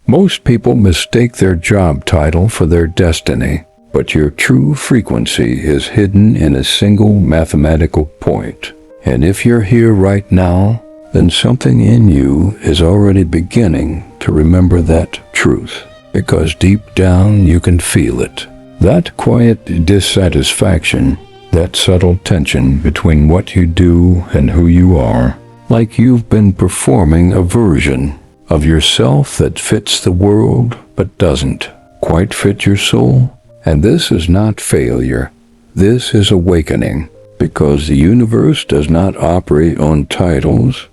Most people mistake their job title for their destiny, but your true frequency is hidden in a single mathematical point. And if you're here right now, then something in you is already beginning to remember that truth, because deep down you can feel it. That quiet dissatisfaction, that subtle tension between what you do and who you are, like you've been performing a version of yourself that fits the world but doesn't quite fit your soul. And this is not failure. This is awakening, because the universe does not operate on titles.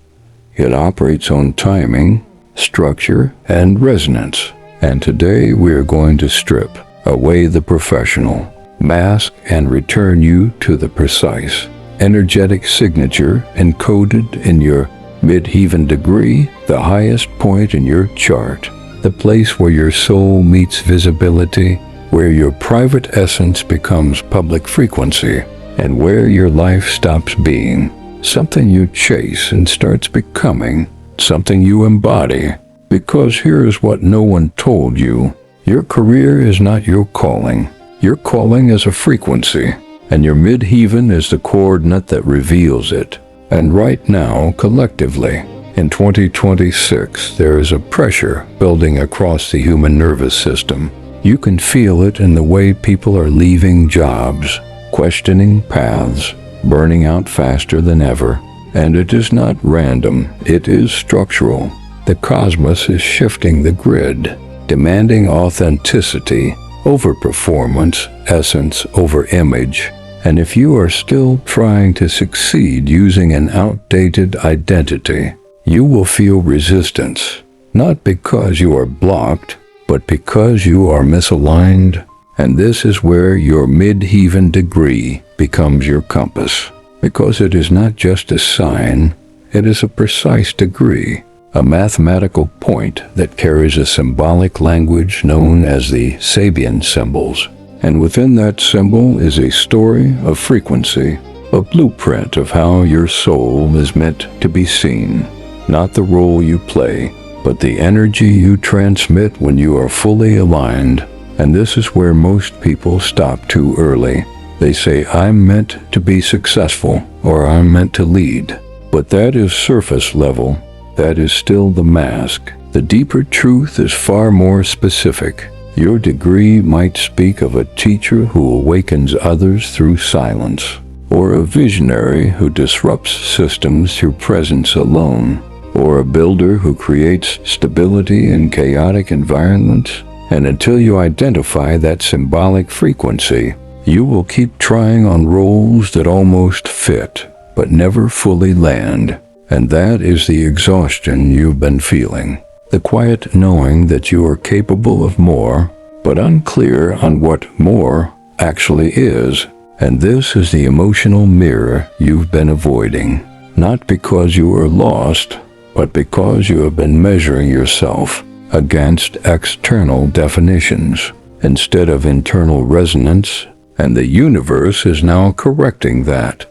It operates on timing, structure, and resonance. And today we are going to strip away the professional mask and return you to the precise, energetic signature encoded in your Midheaven degree, the highest point in your chart, the place where your soul meets visibility, where your private essence becomes public frequency, and where your life stops being something you chase and starts becoming something you embody. Because here's what no one told you. Your career is not your calling. Your calling is a frequency, and your Midheaven is the coordinate that reveals it. And right now, collectively, in 2026, there is a pressure building across the human nervous system. You can feel it in the way people are leaving jobs, questioning paths, burning out faster than ever. And it is not random, it is structural. The cosmos is shifting the grid, demanding authenticity over performance, essence over image. And if you are still trying to succeed using an outdated identity, you will feel resistance, not because you are blocked, but because you are misaligned. And this is where your Midheaven degree becomes your compass, because it is not just a sign, it is a precise degree, a mathematical point that carries a symbolic language known as the Sabian symbols. And within that symbol is a story of frequency, a blueprint of how your soul is meant to be seen. Not the role you play, but the energy you transmit when you are fully aligned. And this is where most people stop too early. They say, I'm meant to be successful, or I'm meant to lead. But that is surface level. That is still the mask. The deeper truth is far more specific. Your degree might speak of a teacher who awakens others through silence, or a visionary who disrupts systems through presence alone, or a builder who creates stability in chaotic environments. And until you identify that symbolic frequency, you will keep trying on roles that almost fit, but never fully land. And that is the exhaustion you've been feeling. The quiet knowing that you are capable of more, but unclear on what more actually is. And this is the emotional mirror you've been avoiding. Not because you are lost, but because you have been measuring yourself against external definitions instead of internal resonance. And the universe is now correcting that,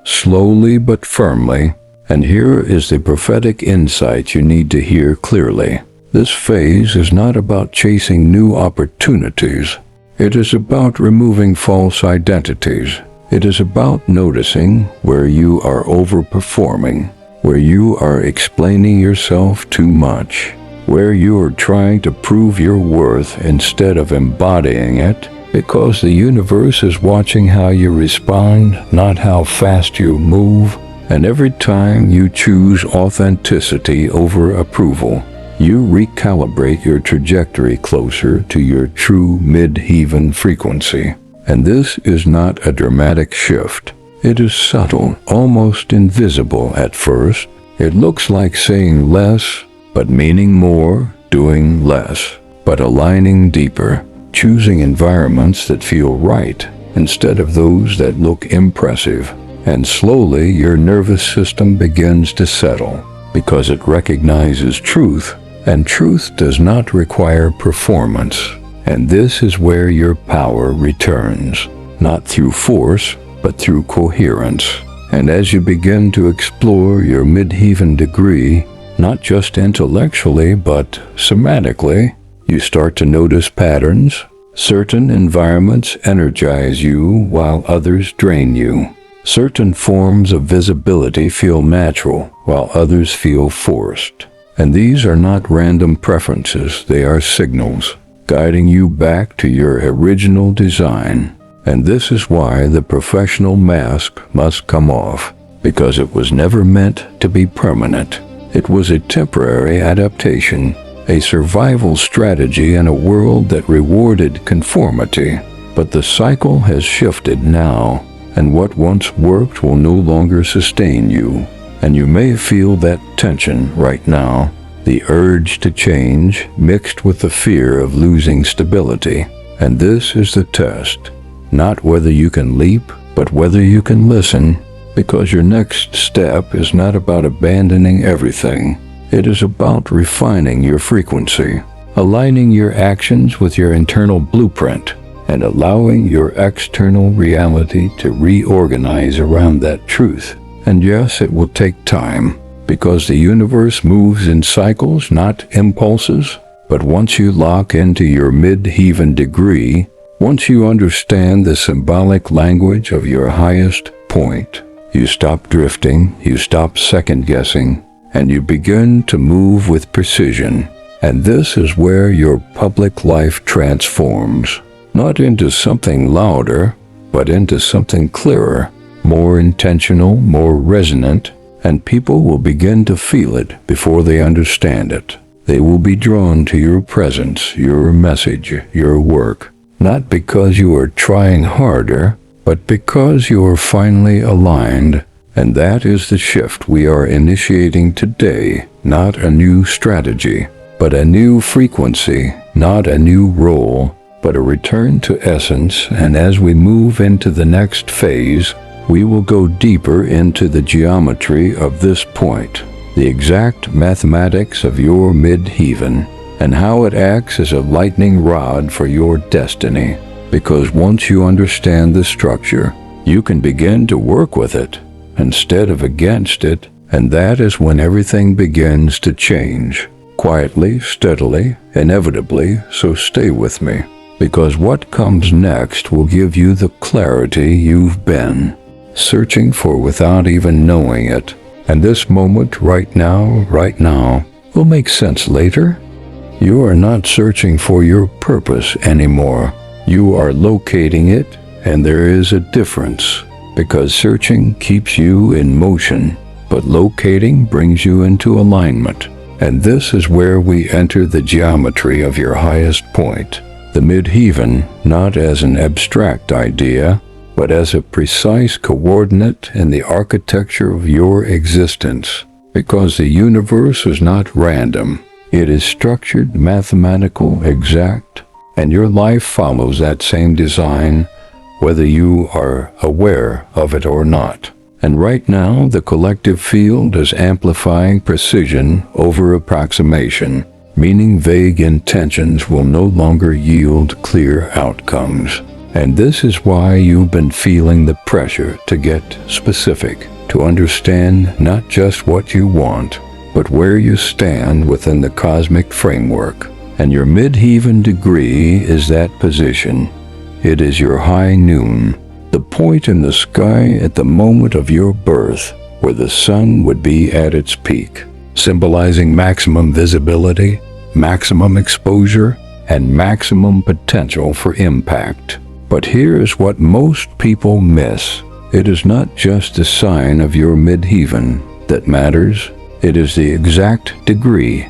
slowly but firmly. And here is the prophetic insight you need to hear clearly. This phase is not about chasing new opportunities. It is about removing false identities. It is about noticing where you are overperforming, where you are explaining yourself too much, where you are trying to prove your worth instead of embodying it, because the universe is watching how you respond, not how fast you move. And every time you choose authenticity over approval, you recalibrate your trajectory closer to your true Midheaven frequency. And this is not a dramatic shift. It is subtle, almost invisible at first. It looks like saying less, but meaning more, doing less, but aligning deeper, choosing environments that feel right instead of those that look impressive. And slowly your nervous system begins to settle, because it recognizes truth, and truth does not require performance. And this is where your power returns, not through force, but through coherence. And as you begin to explore your Midheaven degree, not just intellectually, but somatically. You start to notice patterns. Certain environments energize you while others drain you. Certain forms of visibility feel natural while others feel forced. And these are not random preferences, they are signals, guiding you back to your original design. And this is why the professional mask must come off, because it was never meant to be permanent. It was a temporary adaptation, a survival strategy in a world that rewarded conformity. But the cycle has shifted now, and what once worked will no longer sustain you. And you may feel that tension right now, the urge to change mixed with the fear of losing stability. And this is the test, not whether you can leap, but whether you can listen, because your next step is not about abandoning everything. It is about refining your frequency, aligning your actions with your internal blueprint, and allowing your external reality to reorganize around that truth. And yes, it will take time, because the universe moves in cycles, not impulses. But once you lock into your Midheaven degree, once you understand the symbolic language of your highest point, you stop drifting, you stop second-guessing, and you begin to move with precision. And this is where your public life transforms, not into something louder, but into something clearer, more intentional, more resonant, and people will begin to feel it before they understand it. They will be drawn to your presence, your message, your work, not because you are trying harder, but because you are finally aligned. And that is the shift we are initiating today, not a new strategy, but a new frequency, not a new role, but a return to essence. And as we move into the next phase, we will go deeper into the geometry of this point, the exact mathematics of your Midheaven, and how it acts as a lightning rod for your destiny. Because once you understand the structure, you can begin to work with it instead of against it, and that is when everything begins to change. Quietly, steadily, inevitably, so stay with me, because what comes next will give you the clarity you've been searching for without even knowing it. And this moment right now, will make sense later. You are not searching for your purpose anymore. You are locating it, and there is a difference, because searching keeps you in motion, but locating brings you into alignment. And this is where we enter the geometry of your highest point, the Midheaven, not as an abstract idea, but as a precise coordinate in the architecture of your existence. Because the universe is not random. It is structured, mathematical, exact, and your life follows that same design, whether you are aware of it or not. And right now, the collective field is amplifying precision over approximation, meaning vague intentions will no longer yield clear outcomes. And this is why you've been feeling the pressure to get specific, to understand not just what you want, but where you stand within the cosmic framework. And your Midheaven degree is that position. It is your high noon, the point in the sky at the moment of your birth, where the sun would be at its peak, symbolizing maximum visibility, maximum exposure, and maximum potential for impact. But here is what most people miss. It is not just the sign of your Midheaven that matters. It is the exact degree,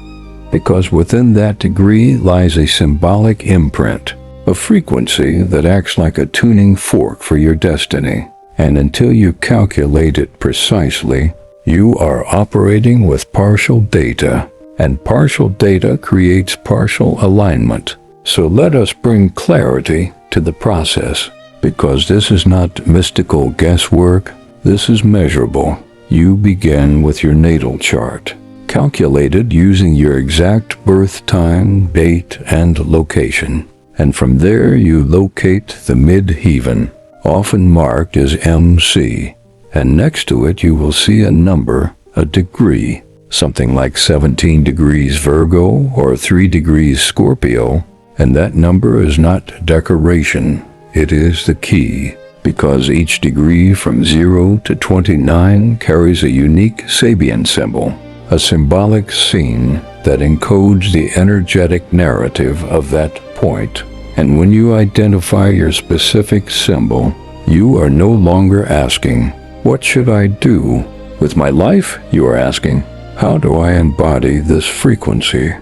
because within that degree lies a symbolic imprint, a frequency that acts like a tuning fork for your destiny. And until you calculate it precisely, you are operating with partial data, and partial data creates partial alignment. So let us bring clarity to the process, because this is not mystical guesswork, this is measurable. You begin with your natal chart, calculated using your exact birth time, date, and location. And from there you locate the Midheaven, often marked as MC, and next to it you will see a number, a degree. something like 17 degrees Virgo or 3 degrees Scorpio, and that number is not decoration, it is the key, because each degree from 0 to 29 carries a unique Sabian symbol, a symbolic scene that encodes the energetic narrative of that point. And when you identify your specific symbol, you are no longer asking, "What should I do with my life?" You are asking, "How do I embody this frequency?"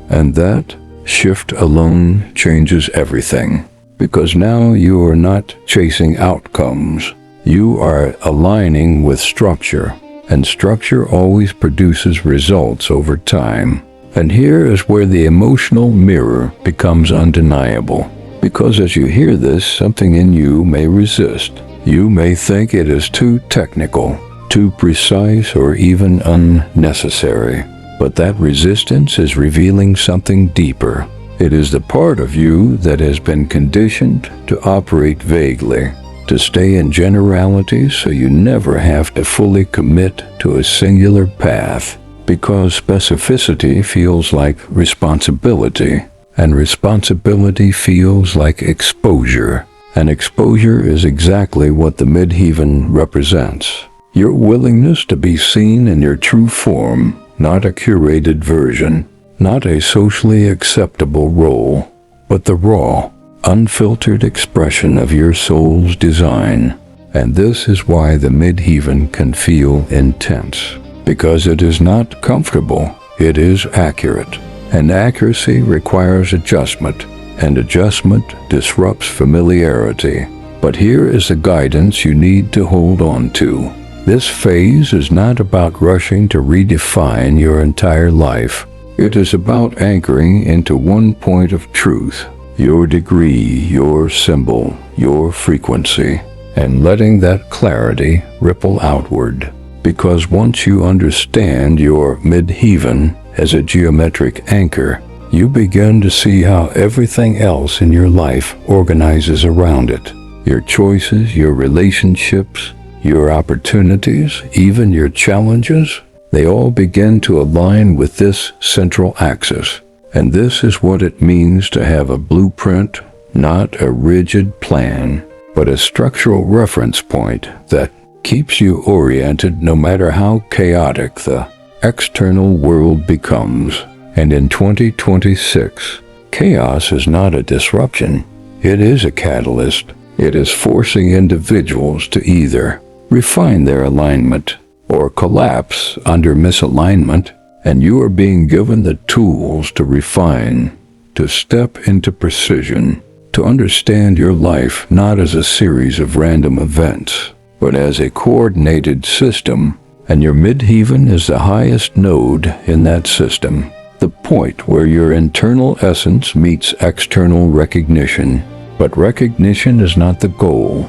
And that shift alone changes everything, because now you are not chasing outcomes. You are aligning with structure, and structure always produces results over time. And here is where the emotional mirror becomes undeniable, because as you hear this, something in you may resist. You may think it is too technical, too precise, or even unnecessary. But that resistance is revealing something deeper. It is the part of you that has been conditioned to operate vaguely, to stay in generalities so you never have to fully commit to a singular path, because specificity feels like responsibility, and responsibility feels like exposure. And exposure is exactly what the Midheaven represents. Your willingness to be seen in your true form, not a curated version, not a socially acceptable role, but the raw, unfiltered expression of your soul's design. And this is why the Midheaven can feel intense, because it is not comfortable, it is accurate. And accuracy requires adjustment, and adjustment disrupts familiarity. But here is the guidance you need to hold on to. This phase is not about rushing to redefine your entire life. It is about anchoring into one point of truth, your degree, your symbol, your frequency, and letting that clarity ripple outward. Because once you understand your Midheaven as a geometric anchor, you begin to see how everything else in your life organizes around it. Your choices, your relationships, your opportunities, even your challenges, they all begin to align with this central axis. And this is what it means to have a blueprint, not a rigid plan, but a structural reference point that keeps you oriented no matter how chaotic the external world becomes. And in 2026, chaos is not a disruption. It is a catalyst. It is forcing individuals to either refine their alignment or collapse under misalignment, and you are being given the tools to refine, to step into precision, to understand your life not as a series of random events, but as a coordinated system, and your Midheaven is the highest node in that system. The point where your internal essence meets external recognition. But recognition is not the goal.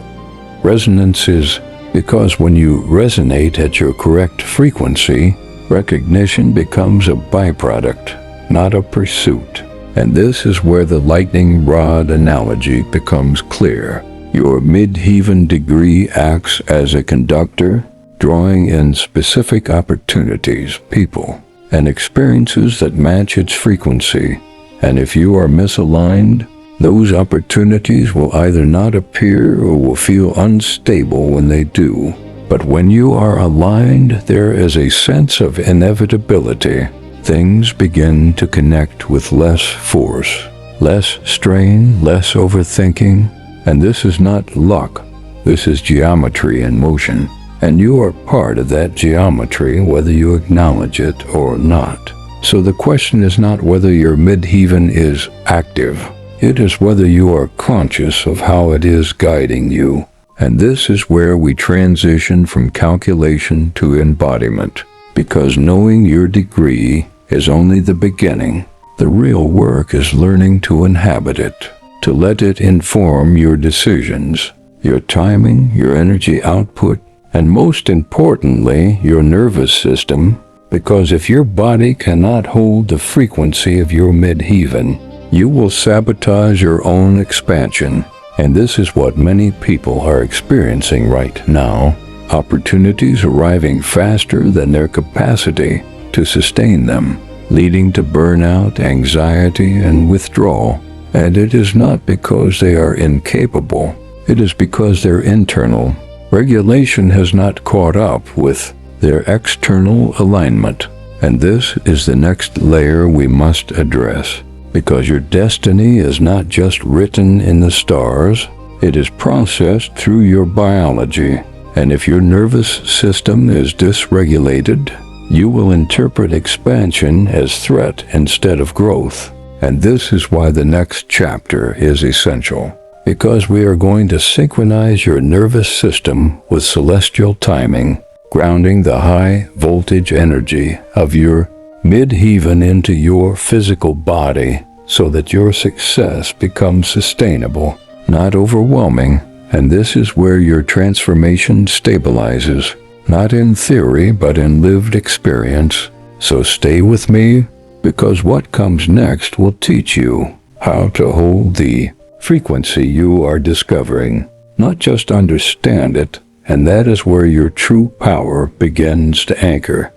Resonance is, because when you resonate at your correct frequency, recognition becomes a byproduct, not a pursuit. And this is where the lightning rod analogy becomes clear. Your Midheaven degree acts as a conductor, drawing in specific opportunities, people, and experiences that match its frequency. And if you are misaligned, those opportunities will either not appear or will feel unstable when they do. But when you are aligned, there is a sense of inevitability. Things begin to connect with less force, less strain, less overthinking. And this is not luck. This is geometry in motion. And you are part of that geometry whether you acknowledge it or not. So the question is not whether your Midheaven is active. It is whether you are conscious of how it is guiding you. And this is where we transition from calculation to embodiment. Because knowing your degree is only the beginning. The real work is learning to inhabit it, to let it inform your decisions, your timing, your energy output, and most importantly, your nervous system. Because if your body cannot hold the frequency of your Midheaven, you will sabotage your own expansion. And this is what many people are experiencing right now. Opportunities arriving faster than their capacity to sustain them, leading to burnout, anxiety, and withdrawal. And it is not because they are incapable. It is because their internal regulation has not caught up with their external alignment. And this is the next layer we must address. Because your destiny is not just written in the stars, it is processed through your biology. And if your nervous system is dysregulated, you will interpret expansion as threat instead of growth. And this is why the next chapter is essential. Because we are going to synchronize your nervous system with celestial timing, grounding the high voltage energy of your Midheaven into your physical body so that your success becomes sustainable, not overwhelming. And this is where your transformation stabilizes, not in theory but in lived experience. So stay with me, because what comes next will teach you how to hold the frequency you are discovering, not just understand it, and that is where your true power begins to anchor.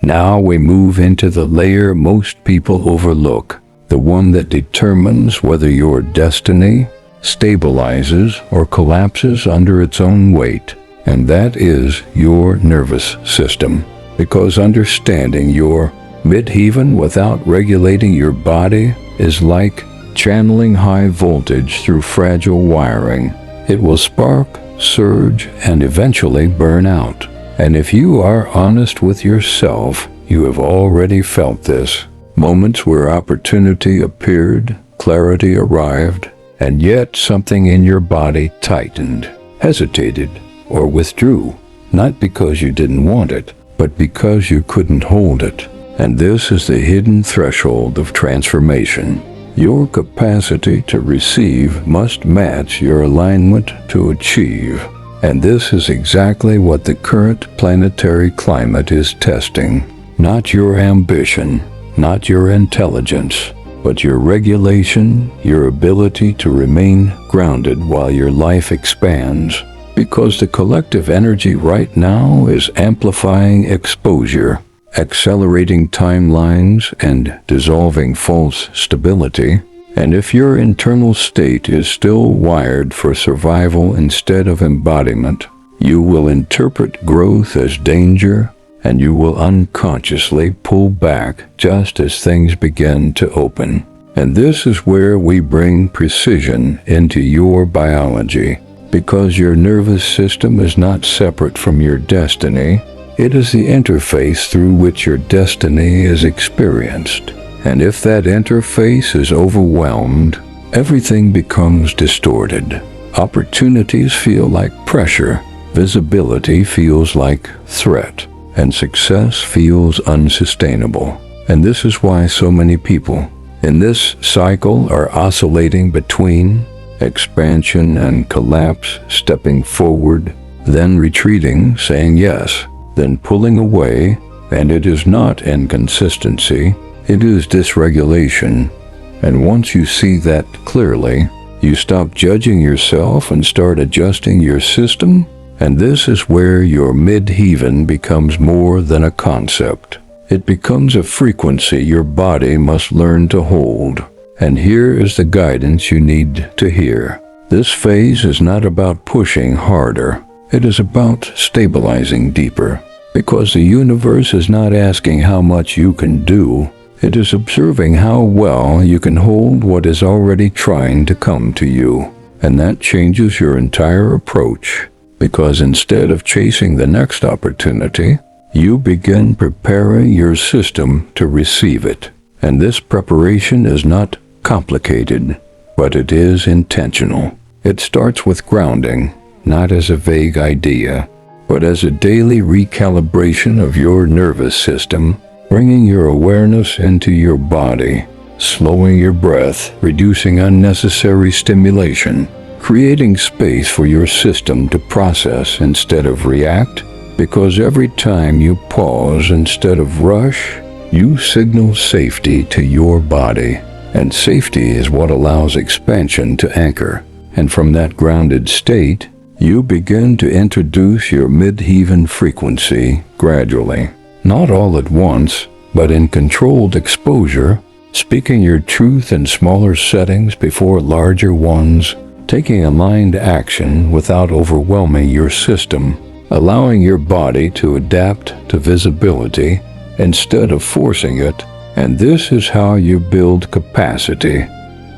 Now we move into the layer most people overlook, the one that determines whether your destiny stabilizes or collapses under its own weight, and that is your nervous system. Because understanding your Midheaven without regulating your body is like channeling high voltage through fragile wiring. It will spark, surge, and eventually burn out. And if you are honest with yourself, you have already felt this. Moments where opportunity appeared, clarity arrived, and yet something in your body tightened, hesitated, or withdrew, not because you didn't want it, but because you couldn't hold it. And this is the hidden threshold of transformation. Your capacity to receive must match your alignment to achieve. And this is exactly what the current planetary climate is testing. Not your ambition, not your intelligence, but your regulation, your ability to remain grounded while your life expands. Because the collective energy right now is amplifying exposure, accelerating timelines, and dissolving false stability. And if your internal state is still wired for survival instead of embodiment, you will interpret growth as danger, and you will unconsciously pull back just as things begin to open. And this is where we bring precision into your biology. Because your nervous system is not separate from your destiny, it is the interface through which your destiny is experienced. And if that interface is overwhelmed, everything becomes distorted. Opportunities feel like pressure, visibility feels like threat, and success feels unsustainable. And this is why so many people in this cycle are oscillating between expansion and collapse, stepping forward, then retreating, saying yes, then pulling away. And it is not inconsistency, it is dysregulation. And once you see that clearly, you stop judging yourself and start adjusting your system. And this is where your Midheaven becomes more than a concept. It becomes a frequency your body must learn to hold. And here is the guidance you need to hear. This phase is not about pushing harder. It is about stabilizing deeper. Because the universe is not asking how much you can do. It is observing how well you can hold what is already trying to come to you. And that changes your entire approach. Because instead of chasing the next opportunity, you begin preparing your system to receive it. And this preparation is not complicated, but it is intentional. It starts with grounding, not as a vague idea, but as a daily recalibration of your nervous system, bringing your awareness into your body, slowing your breath, reducing unnecessary stimulation, creating space for your system to process instead of react. Because every time you pause instead of rush, you signal safety to your body. And safety is what allows expansion to anchor. And from that grounded state, you begin to introduce your Midheaven frequency gradually. Not all at once, but in controlled exposure, speaking your truth in smaller settings before larger ones, taking aligned action without overwhelming your system, allowing your body to adapt to visibility instead of forcing it. And this is how you build capacity,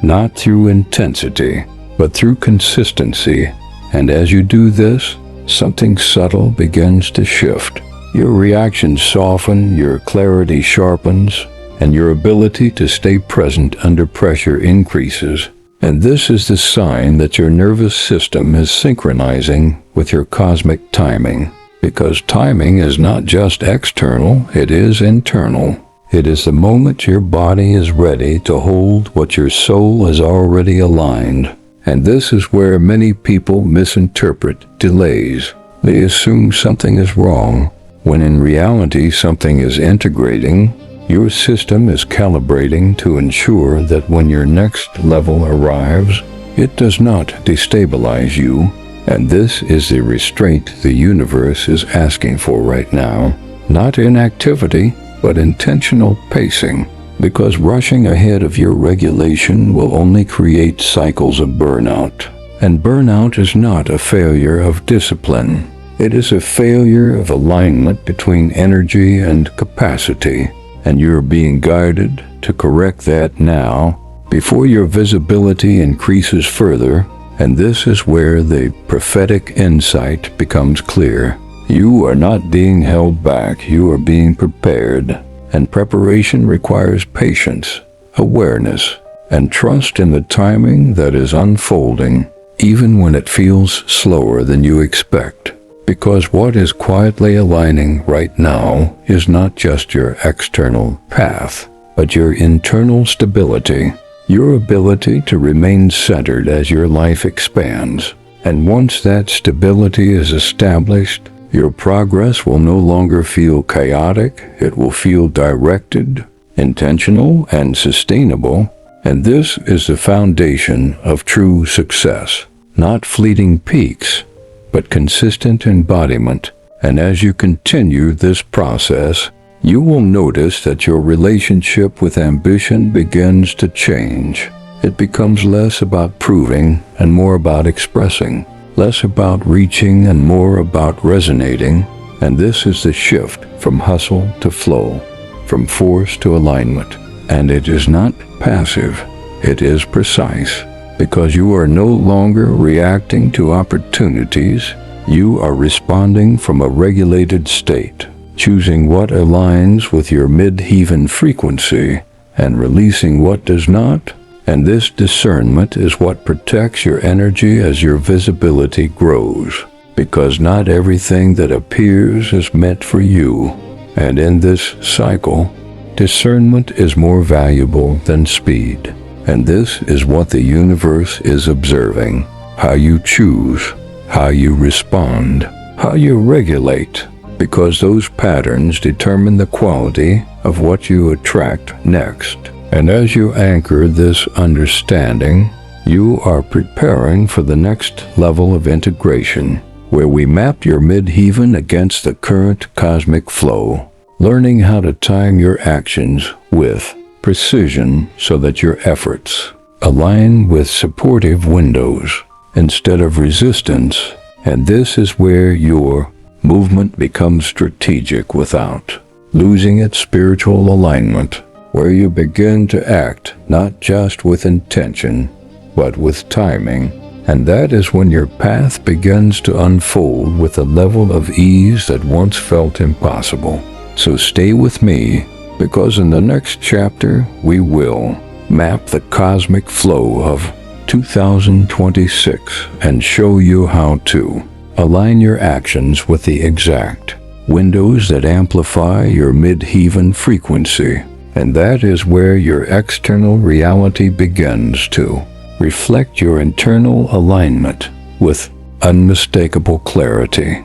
not through intensity, but through consistency. And as you do this, something subtle begins to shift. Your reactions soften, your clarity sharpens, and your ability to stay present under pressure increases. And this is the sign that your nervous system is synchronizing with your cosmic timing. Because timing is not just external, it is internal. It is the moment your body is ready to hold what your soul has already aligned. And this is where many people misinterpret delays. They assume something is wrong, when in reality something is integrating. Your system is calibrating to ensure that when your next level arrives, it does not destabilize you. And this is the restraint the universe is asking for right now. Not inactivity, but intentional pacing. Because rushing ahead of your regulation will only create cycles of burnout. And burnout is not a failure of discipline. It is a failure of alignment between energy and capacity. And you're being guided to correct that now, before your visibility increases further. And this is where the prophetic insight becomes clear. You are not being held back, you are being prepared. And preparation requires patience, awareness, and trust in the timing that is unfolding, even when it feels slower than you expect. Because what is quietly aligning right now is not just your external path, but your internal stability, your ability to remain centered as your life expands. And once that stability is established, your progress will no longer feel chaotic, it will feel directed, intentional, and sustainable. And this is the foundation of true success. Not fleeting peaks, but consistent embodiment. And as you continue this process, you will notice that your relationship with ambition begins to change. It becomes less about proving and more about expressing. Less about reaching and more about resonating. And this is the shift from hustle to flow, from force to alignment. And it is not passive, it is precise. Because you are no longer reacting to opportunities, you are responding from a regulated state, choosing what aligns with your Midheaven frequency and releasing what does not. And this discernment is what protects your energy as your visibility grows, because not everything that appears is meant for you. And in this cycle, discernment is more valuable than speed. And this is what the universe is observing: how you choose, how you respond, how you regulate, because those patterns determine the quality of what you attract next. And as you anchor this understanding, you are preparing for the next level of integration, where we map your Midheaven against the current cosmic flow, learning how to time your actions with precision so that your efforts align with supportive windows instead of resistance. And this is where your movement becomes strategic without losing its spiritual alignment, where you begin to act not just with intention, but with timing. And that is when your path begins to unfold with a level of ease that once felt impossible. So stay with me, because in the next chapter we will map the cosmic flow of 2026 and show you how to align your actions with the exact windows that amplify your Midheaven frequency. And that is where your external reality begins to reflect your internal alignment with unmistakable clarity.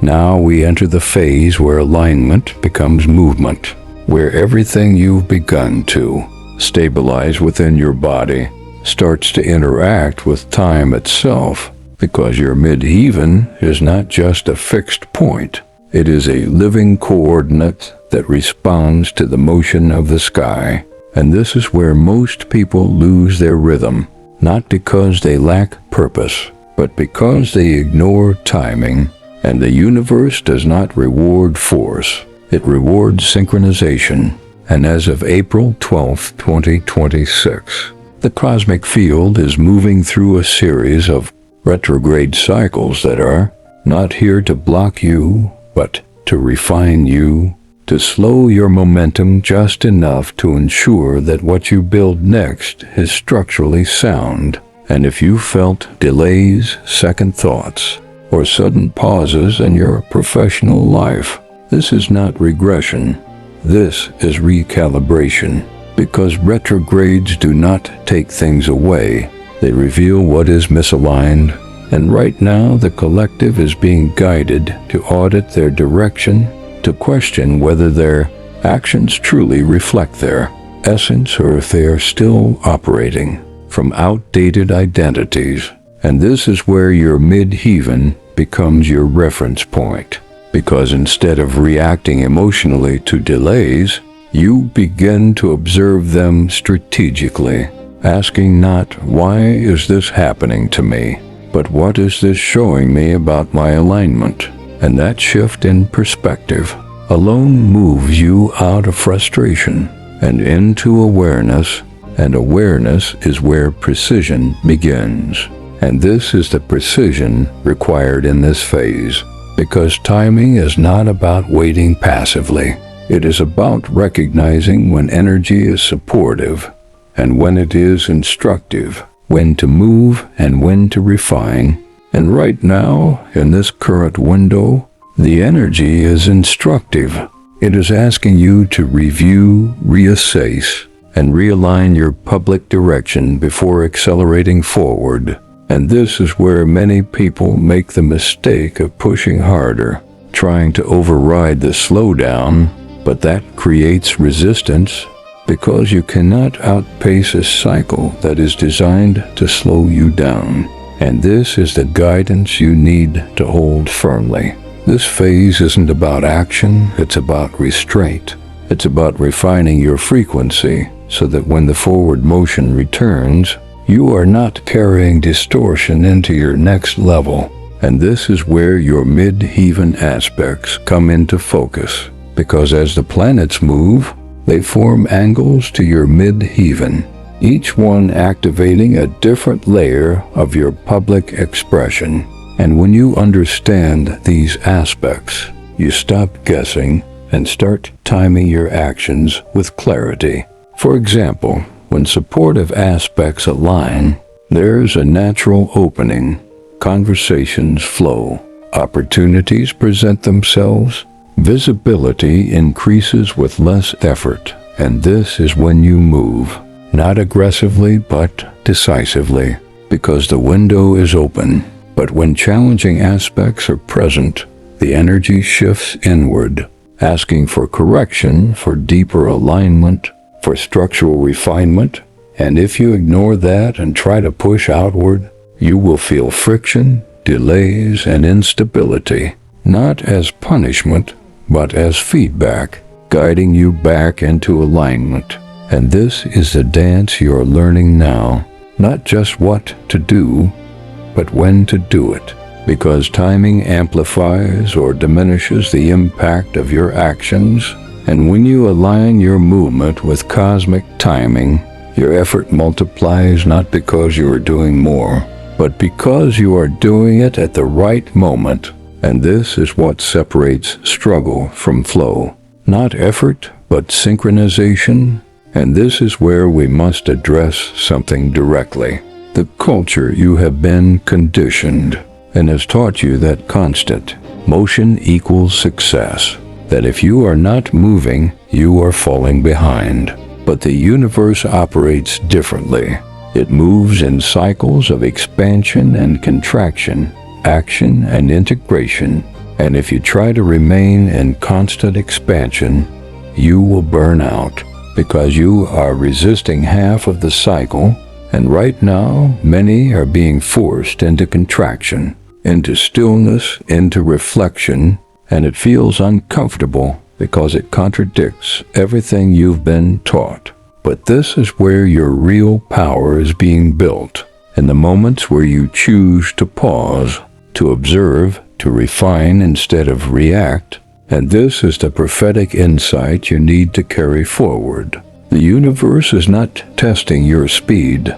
Now we enter the phase where alignment becomes movement, where everything you've begun to stabilize within your body starts to interact with time itself, because your Midheaven is not just a fixed point. It is a living coordinate that responds to the motion of the sky. And this is where most people lose their rhythm, not because they lack purpose, but because they ignore timing. And the universe does not reward force, it rewards synchronization. And as of April 12, 2026, the cosmic field is moving through a series of retrograde cycles that are not here to block you, but to refine you, to slow your momentum just enough to ensure that what you build next is structurally sound. And if you felt delays, second thoughts, or sudden pauses in your professional life, this is not regression. This is recalibration, because retrogrades do not take things away. They reveal what is misaligned, and right now the collective is being guided to audit their direction, to question whether their actions truly reflect their essence or if they are still operating from outdated identities. And this is where your Midheaven becomes your reference point, because instead of reacting emotionally to delays, you begin to observe them strategically, asking not, "Why is this happening to me?" but "What is this showing me about my alignment?" And that shift in perspective alone moves you out of frustration and into awareness, and awareness is where precision begins. And this is the precision required in this phase, because timing is not about waiting passively. It is about recognizing when energy is supportive and when it is instructive, when to move and when to refine. And right now, in this current window, the energy is instructive. It is asking you to review, reassess, and realign your public direction before accelerating forward. And this is where many people make the mistake of pushing harder, trying to override the slowdown, but that creates resistance, because you cannot outpace a cycle that is designed to slow you down. And this is the guidance you need to hold firmly. This phase isn't about action, it's about restraint. It's about refining your frequency so that when the forward motion returns, you are not carrying distortion into your next level. And this is where your Midheaven aspects come into focus, because as the planets move, they form angles to your Midheaven, each one activating a different layer of your public expression. And when you understand these aspects, you stop guessing and start timing your actions with clarity. For example, when supportive aspects align, there's a natural opening. Conversations flow, opportunities present themselves, visibility increases with less effort, and this is when you move, not aggressively but decisively, because the window is open. But when challenging aspects are present, the energy shifts inward, asking for correction, for deeper alignment, for structural refinement. And if you ignore that and try to push outward, you will feel friction, delays, and instability, not as punishment, but as feedback, guiding you back into alignment. And this is the dance you're learning now, not just what to do, but when to do it, because timing amplifies or diminishes the impact of your actions. And when you align your movement with cosmic timing, your effort multiplies not because you are doing more, but because you are doing it at the right moment. And this is what separates struggle from flow. Not effort, but synchronization. And this is where we must address something directly. The culture you have been conditioned and has taught you that constant motion equals success, that if you are not moving, you are falling behind. But the universe operates differently. It moves in cycles of expansion and contraction, action and integration. And if you try to remain in constant expansion, you will burn out, because you are resisting half of the cycle. And right now, many are being forced into contraction, into stillness, into reflection, and it feels uncomfortable, because it contradicts everything you've been taught. But this is where your real power is being built, in the moments where you choose to pause, to observe, to refine instead of react. And this is the prophetic insight you need to carry forward. The universe is not testing your speed.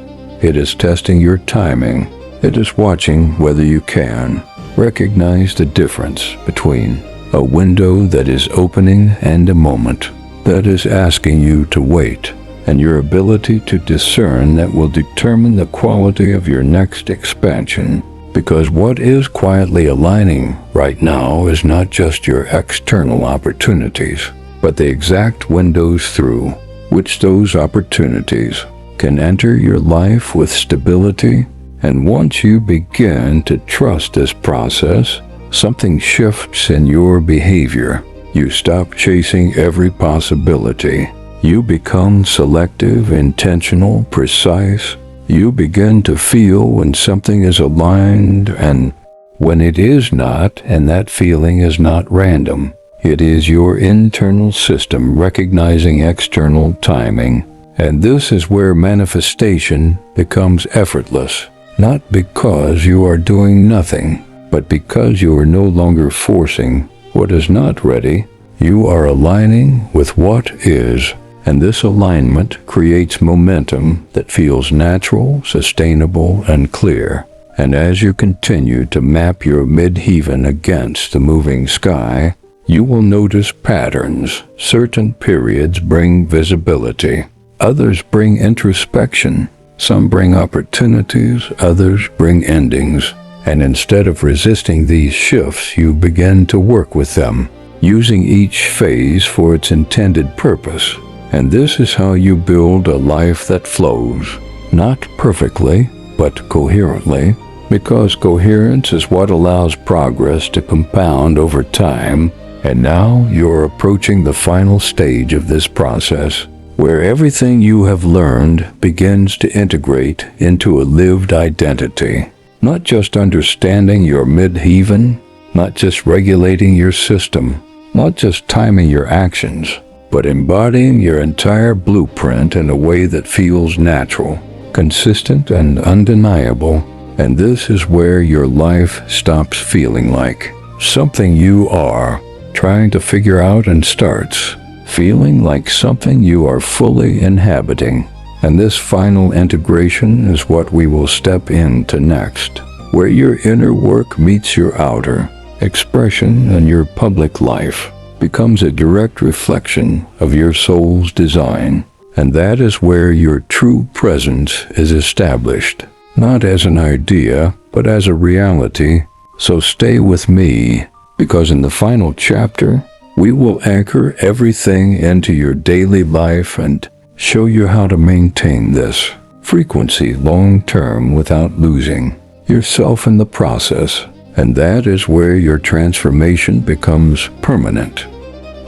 It is testing your timing. It is watching whether you can recognize the difference between a window that is opening and a moment that is asking you to wait, and your ability to discern that will determine the quality of your next expansion. Because what is quietly aligning right now is not just your external opportunities, but the exact windows through which those opportunities can enter your life with stability. And once you begin to trust this process, something shifts in your behavior. You stop chasing every possibility. You become selective, intentional, precise. You begin to feel when something is aligned and when it is not, and that feeling is not random. It is your internal system recognizing external timing. And this is where manifestation becomes effortless, not because you are doing nothing, but because you are no longer forcing what is not ready. You are aligning with what is, and this alignment creates momentum that feels natural, sustainable, and clear. And as you continue to map your midheaven against the moving sky, you will notice patterns. Certain periods bring visibility. Others bring introspection. Some bring opportunities, others bring endings. And instead of resisting these shifts, you begin to work with them, using each phase for its intended purpose. And this is how you build a life that flows, not perfectly, but coherently, because coherence is what allows progress to compound over time. And now you're approaching the final stage of this process, where everything you have learned begins to integrate into a lived identity. Not just understanding your midheaven, not just regulating your system, not just timing your actions, but embodying your entire blueprint in a way that feels natural, consistent, and undeniable. And this is where your life stops feeling like something you are trying to figure out and starts feeling like something you are fully inhabiting. And this final integration is what we will step into next, where your inner work meets your outer expression, and your public life becomes a direct reflection of your soul's design. And that is where your true presence is established, not as an idea, but as a reality. So stay with me, because in the final chapter, we will anchor everything into your daily life and show you how to maintain this frequency long-term without losing yourself in the process. And that is where your transformation becomes permanent.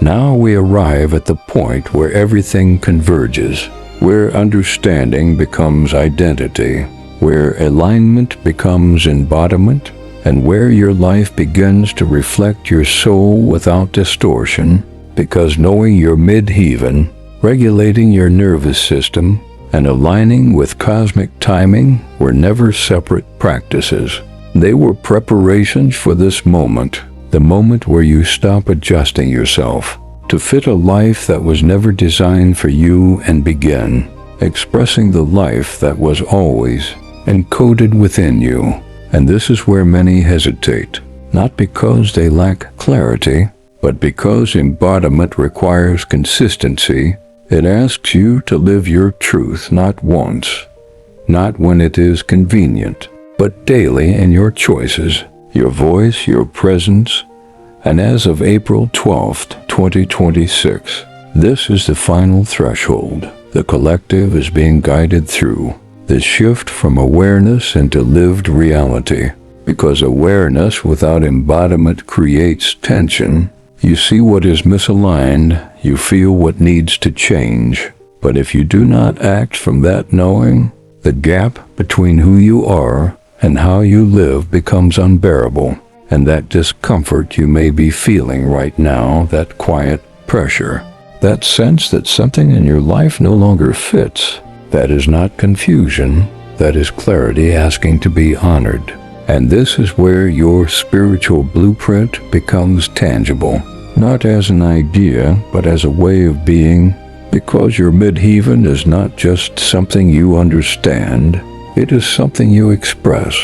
Now we arrive at the point where everything converges, where understanding becomes identity, where alignment becomes embodiment, and where your life begins to reflect your soul without distortion. Because knowing your midheaven, regulating your nervous system, and aligning with cosmic timing were never separate practices. They were preparations for this moment, the moment where you stop adjusting yourself to fit a life that was never designed for you and begin expressing the life that was always encoded within you. And this is where many hesitate, not because they lack clarity, but because embodiment requires consistency. It asks you to live your truth not once, not when it is convenient, but daily in your choices, your voice, your presence. And as of April 12th, 2026, this is the final threshold. The collective is being guided through the shift from awareness into lived reality, because awareness without embodiment creates tension. You see what is misaligned, you feel what needs to change. But if you do not act from that knowing, the gap between who you are and how you live becomes unbearable. And that discomfort you may be feeling right now, that quiet pressure. That sense that something in your life no longer fits. That is not confusion. That is clarity asking to be honored. And this is where your spiritual blueprint becomes tangible. Not as an idea, but as a way of being. Because your Midheaven is not just something you understand. It is something you express.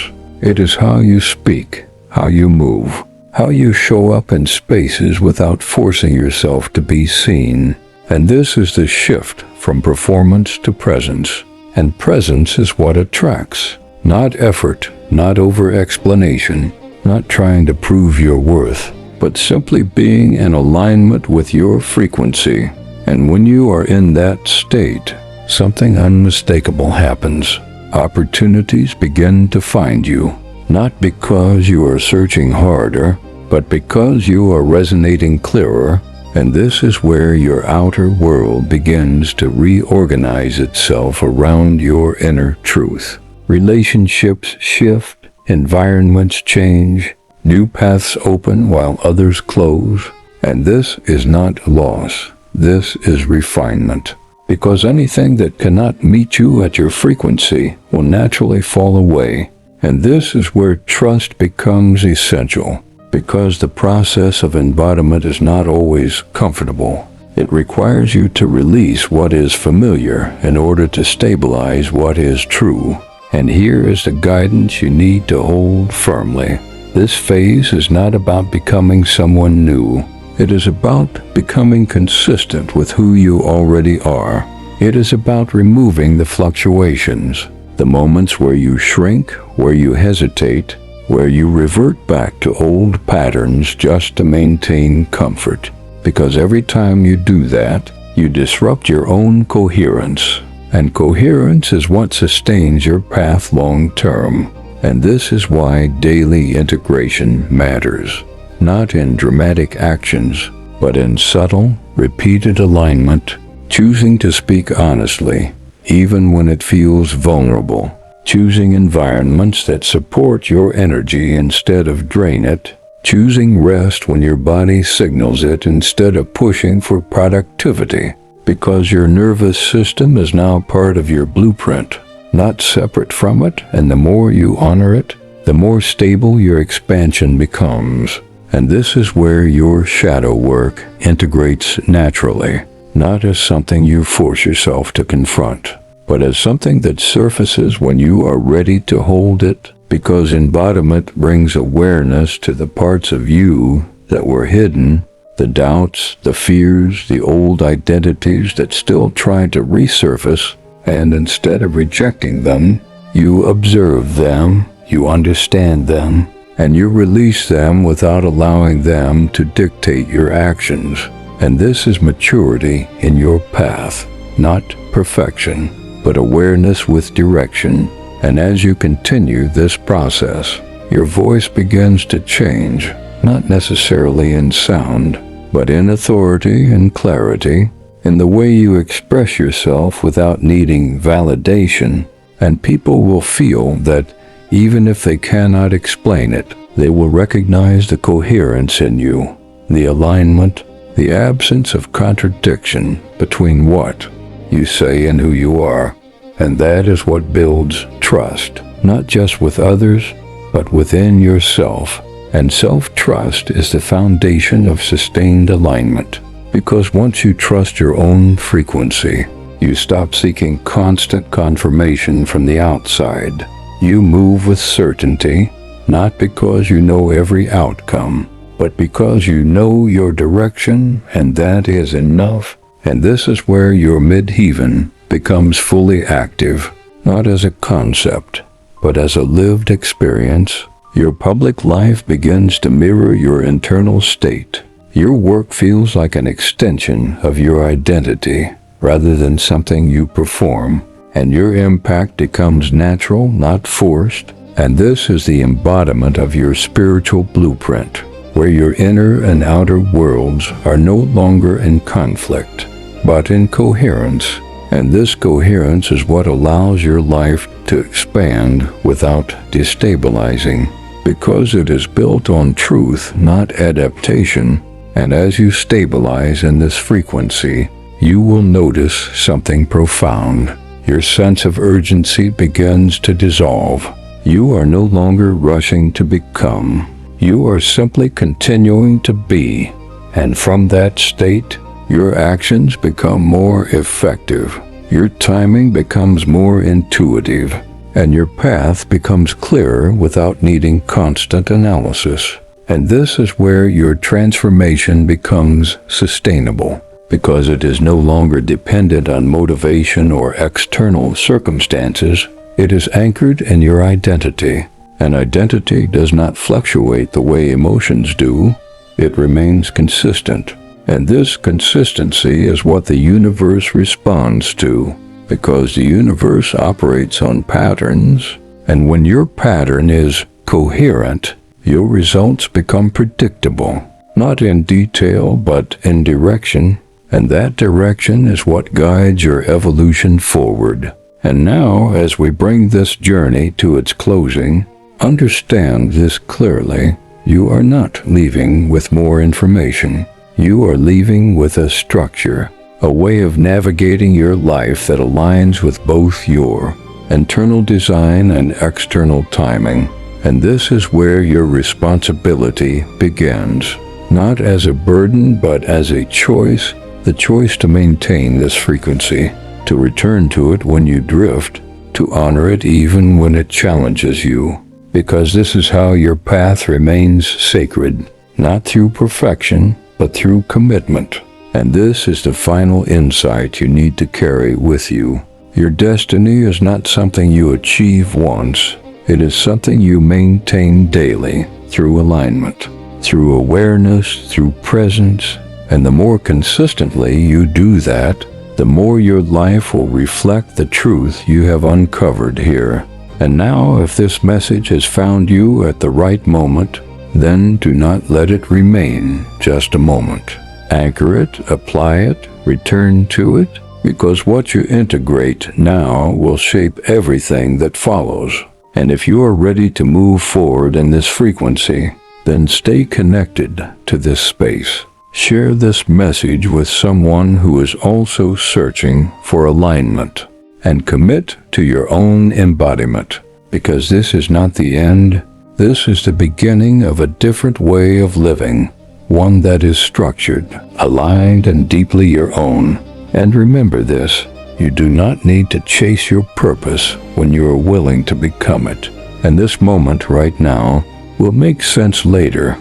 It is how you speak, how you move, how you show up in spaces without forcing yourself to be seen. And this is the shift from performance to presence. And presence is what attracts. Not effort, not over-explanation, not trying to prove your worth, but simply being in alignment with your frequency. And when you are in that state, something unmistakable happens. Opportunities begin to find you, not because you are searching harder, but because you are resonating clearer. And this is where your outer world begins to reorganize itself around your inner truth. Relationships shift, environments change, new paths open while others close. And this is not loss. This is refinement. Because anything that cannot meet you at your frequency will naturally fall away. And this is where trust becomes essential. Because the process of embodiment is not always comfortable. It requires you to release what is familiar in order to stabilize what is true. And here is the guidance you need to hold firmly. This phase is not about becoming someone new. It is about becoming consistent with who you already are. It is about removing the fluctuations, the moments where you shrink, where you hesitate, where you revert back to old patterns just to maintain comfort. Because every time you do that, you disrupt your own coherence. And coherence is what sustains your path long term. And this is why daily integration matters. Not in dramatic actions, but in subtle, repeated alignment, choosing to speak honestly, even when it feels vulnerable, choosing environments that support your energy instead of drain it, choosing rest when your body signals it instead of pushing for productivity, because your nervous system is now part of your blueprint, not separate from it, and the more you honor it, the more stable your expansion becomes. And this is where your shadow work integrates naturally, not as something you force yourself to confront, but as something that surfaces when you are ready to hold it, because embodiment brings awareness to the parts of you that were hidden, the doubts, the fears, the old identities that still try to resurface, and instead of rejecting them, you observe them, you understand them, and you release them without allowing them to dictate your actions. And this is maturity in your path, not perfection, but awareness with direction. And as you continue this process, your voice begins to change, not necessarily in sound, but in authority and clarity, in the way you express yourself without needing validation. And people will feel that even if they cannot explain it, they will recognize the coherence in you, the alignment, the absence of contradiction between what you say and who you are. And that is what builds trust, not just with others, but within yourself. And self-trust is the foundation of sustained alignment. Because once you trust your own frequency, you stop seeking constant confirmation from the outside. You move with certainty, not because you know every outcome, but because you know your direction, and that is enough. And this is where your Midheaven becomes fully active, not as a concept, but as a lived experience. Your public life begins to mirror your internal state. Your work feels like an extension of your identity, rather than something you perform, and your impact becomes natural, not forced. And this is the embodiment of your spiritual blueprint, where your inner and outer worlds are no longer in conflict, but in coherence. And this coherence is what allows your life to expand without destabilizing, because it is built on truth, not adaptation. And as you stabilize in this frequency, you will notice something profound. Your sense of urgency begins to dissolve. You are no longer rushing to become. You are simply continuing to be. And from that state, your actions become more effective. Your timing becomes more intuitive, and your path becomes clearer without needing constant analysis. And this is where your transformation becomes sustainable, because it is no longer dependent on motivation or external circumstances. It is anchored in your identity. And identity does not fluctuate the way emotions do. It remains consistent. And this consistency is what the universe responds to, because the universe operates on patterns, and when your pattern is coherent, your results become predictable, not in detail but in direction, and that direction is what guides your evolution forward. And now, as we bring this journey to its closing, understand this clearly. You are not leaving with more information. You are leaving with a structure, a way of navigating your life that aligns with both your internal design and external timing. And this is where your responsibility begins, not as a burden but as a choice, the choice to maintain this frequency, to return to it when you drift, to honor it even when it challenges you, because this is how your path remains sacred, not through perfection, but through commitment. And this is the final insight you need to carry with you. Your destiny is not something you achieve once. It is something you maintain daily through alignment, through awareness, through presence. And the more consistently you do that, the more your life will reflect the truth you have uncovered here. And now, if this message has found you at the right moment, then do not let it remain just a moment. Anchor it, apply it, return to it, because what you integrate now will shape everything that follows. And if you are ready to move forward in this frequency, then stay connected to this space. Share this message with someone who is also searching for alignment, and commit to your own embodiment, because this is not the end. This is the beginning of a different way of living, one that is structured, aligned, and deeply your own. And remember this, you do not need to chase your purpose when you are willing to become it. And this moment right now will make sense later